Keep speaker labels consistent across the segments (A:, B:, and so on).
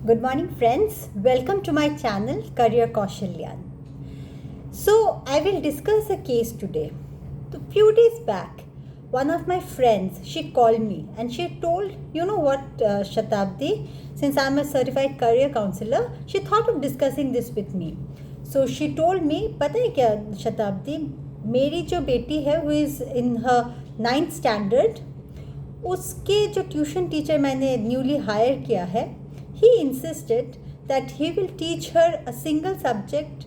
A: Good morning, friends. Welcome to my channel, Career Kaushalyan. So, I will discuss a case today. A few days back, one of my friends, she called me and she told, you know what, Shatabdi, since I'm a certified career counselor, she thought of discussing this with me. So, she told me, पता है क्या शताब्दी, मेरी जो बेटी है who is in her 9th standard, उसके जो ट्यूशन टीचर मैंने न्यूली हायर किया है, he insisted that he will teach her a single subject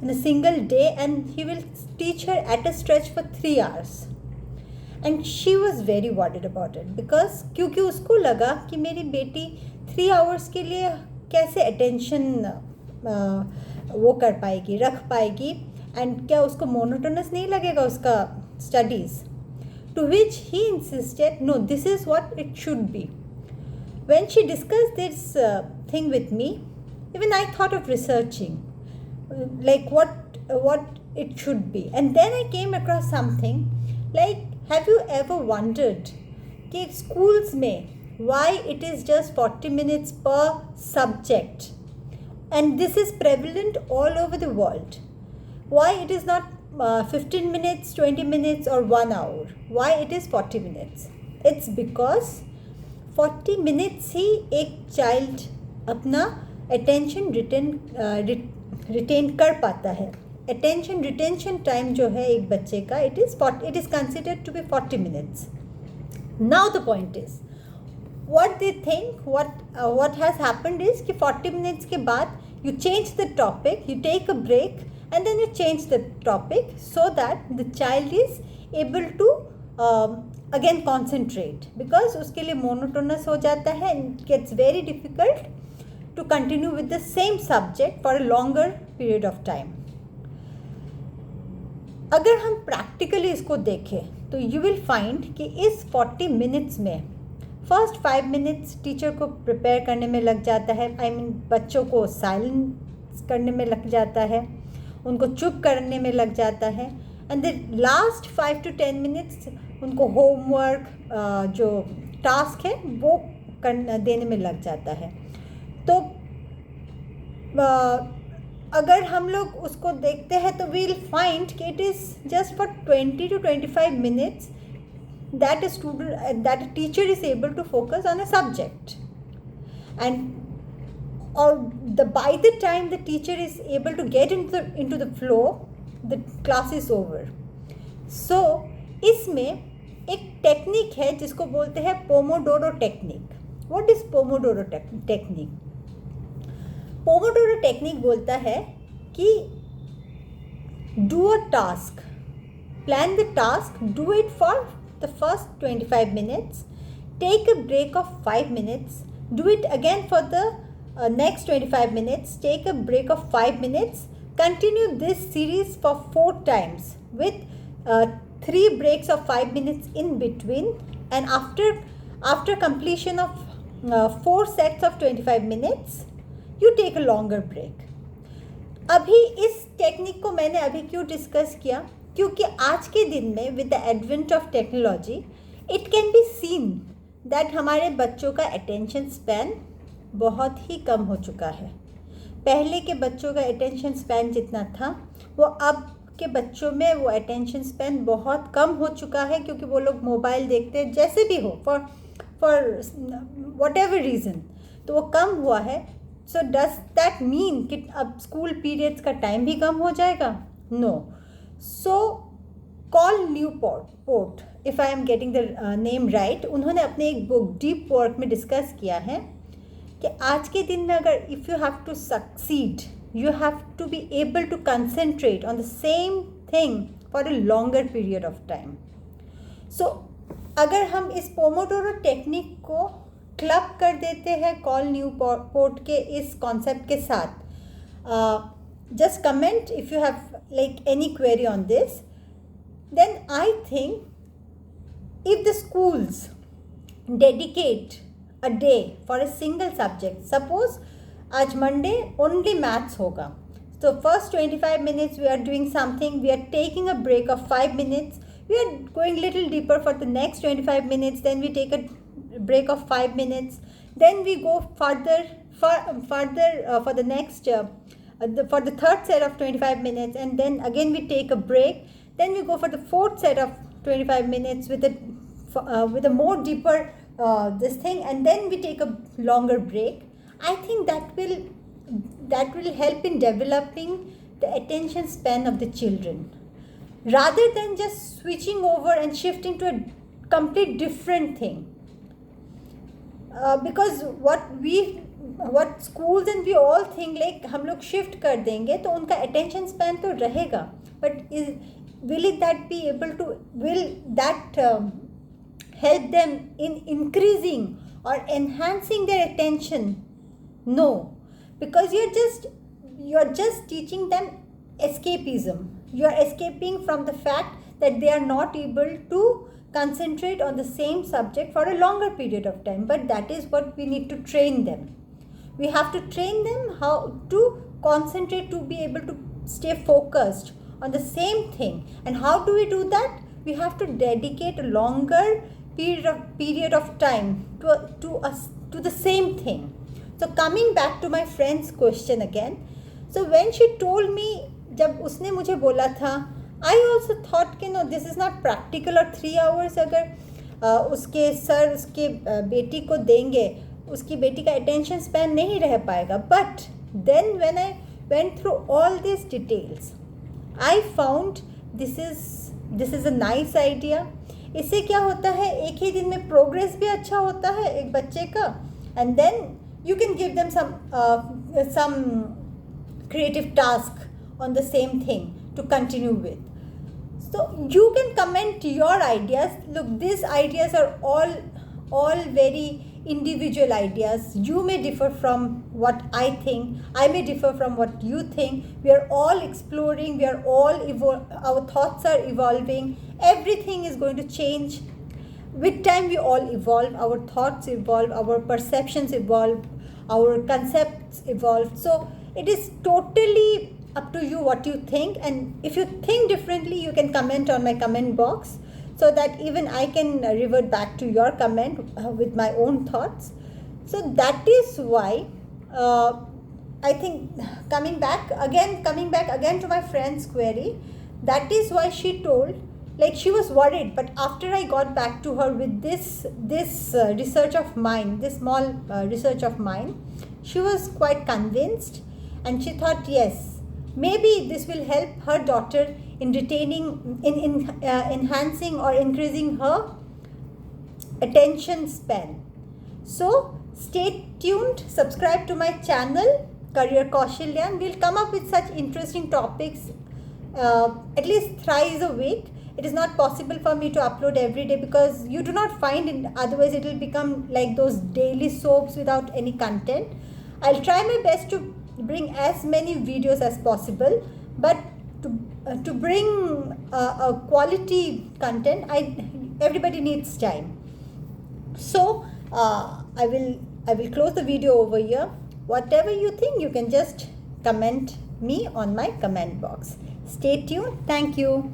A: in a single day and he will teach her at a stretch for 3 hours. And she was very worried about it because क्योंकि उसको लगा कि मेरी बेटी 3 hours के लिए कैसे attention वो कर पाएगी, रख पाएगी, and क्या उसको monotonous नहीं लगेगा उसका studies. To which he insisted, no, this is what it should be. When she discussed this thing with me, even I thought of researching, like what it should be. And then I came across something like, have you ever wondered कि schools में why it is just 40 minutes per subject? And this is prevalent all over the world. Why it is not 15 minutes, 20 minutes or 1 hour? Why it is 40 minutes? It's because 40 minutes ही एक child अपना attention retain कर पाता है. Attention retention time जो है एक बच्चे का it is considered to be 40 minutes. Now the point is what they think what has happened is कि 40 मिनट्स के बाद you change the topic, you take a break and then you change the topic so that the child is able to again concentrate, because उसके लिए monotonous हो जाता है and it gets very difficult to continue with the same subject for a longer period of time. अगर हम practically इसको देखें तो you will find कि इस 40 minutes में first 5 minutes टीचर को prepare करने में लग जाता है, बच्चों को silence करने में लग जाता है, उनको चुप करने में लग जाता है, and the last 5 to 10 minutes उनको होमवर्क जो टास्क है वो देने में लग जाता है. तो अगर हम लोग उसको देखते हैं तो वी विल फाइंड कि it is just for 20 to 25 minutes that a teacher is able to focus on a subject, and by the time the teacher is able to get into the flow, the class is over. So इसमें एक technique है जिसको बोलते हैं pomodoro technique. What is pomodoro technique? Pomodoro technique बोलता है कि do a task, plan the task, do it for the first 25 minutes, take a break of 5 minutes, do it again for the next 25 minutes, take a break of 5 minutes, continue this series for 4 times with 3 breaks of 5 minutes in between, and after completion of 4 sets of 25 minutes you take a longer break. अभी इस technique को मैंने अभी क्यों discuss किया? क्योंकि आज के दिन में with the advent of technology it can be seen that हमारे बच्चों का अटेंशन स्पैन बहुत ही कम हो चुका है. पहले के बच्चों का अटेंशन स्पैन जितना था वो अब के बच्चों में वो अटेंशन स्पैन बहुत कम हो चुका है, क्योंकि वो लोग मोबाइल देखते हैं, जैसे भी हो, फॉर वट एवर रीज़न, तो वो कम हुआ है. सो डज दैट मीन कि अब स्कूल पीरियड्स का टाइम भी कम हो जाएगा? No. So Cal Newport, if I am getting the name right, उन्होंने अपने एक बुक डीप वर्क में डिस्कस किया है कि आज के दिन में अगर if you have to succeed, you have to be able to concentrate on the same thing for a longer period of time. So अगर हम इस पोमोडोरो टेक्निक को क्लब कर देते हैं कॉल न्यूपोर्ट के इस कॉन्सेप्ट के साथ, just comment if you have like any query on this, then I think if the schools dedicate a day for a single subject. Suppose आज Monday only maths होगा, so first 25 minutes we are doing something, we are taking a break of 5 minutes, we are going little deeper for the next 25 minutes, then we take a break of 5 minutes, then we go further for the next for the third set of 25 minutes, and then again we take a break. Then we go for the fourth set of 25 minutes with a more deeper this thing, and then we take a longer break. I think that will help in developing the attention span of the children, rather than just switching over and shifting to a complete different thing. Because what schools and we all think like हम लोग shift कर देंगे तो उनका attention span तो रहेगा, but will that help them in increasing or enhancing their attention? No, because you're just teaching them escapism. You're escaping from the fact that they are not able to concentrate on the same subject for a longer period of time. But that is what we need to train them. We have to train them how to concentrate, to be able to stay focused on the same thing. And how do we do that? We have to dedicate a longer period of time to the same thing. So coming back to my friend's question again. So when she told me, जब उसने मुझे बोला था, I also thought कि no, this is not practical, और 3 hours अगर उसके sir उसके बेटी को देंगे, उसकी बेटी का attention span नहीं रह पाएगा. But then when I went through all these details, I found this is a nice idea. इससे क्या होता है, एक ही दिन में progress भी अच्छा होता है एक बच्चे का, and then you can give them some creative task on the same thing to continue with. So you can comment your ideas. Look, these ideas are all very individual ideas. You may differ from what I think. I may differ from what you think. We are all exploring. We are all our thoughts are evolving. Everything is going to change. With time, we all evolve. Our thoughts evolve. Our perceptions evolve. Our concepts evolve. So it is totally up to you what you think, and if you think differently, you can comment on my comment box so that even I can revert back to your comment with my own thoughts. So that is why I think coming back again to my friend's query, that is why she told, like, she was worried, but after I got back to her with this research of mine, this small research of mine, she was quite convinced, and she thought, yes, maybe this will help her daughter in enhancing or increasing her attention span. So stay tuned, subscribe to my channel, Career Kaushilyan. We'll come up with such interesting topics at least thrice a week. It is not possible for me to upload every day because you do not find it, otherwise it will become like those daily soaps without any content. I'll try my best to bring as many videos as possible, but to bring a quality content, everybody needs time. So I will close the video over here. Whatever you think, you can just comment me on my comment box. Stay tuned. Thank you.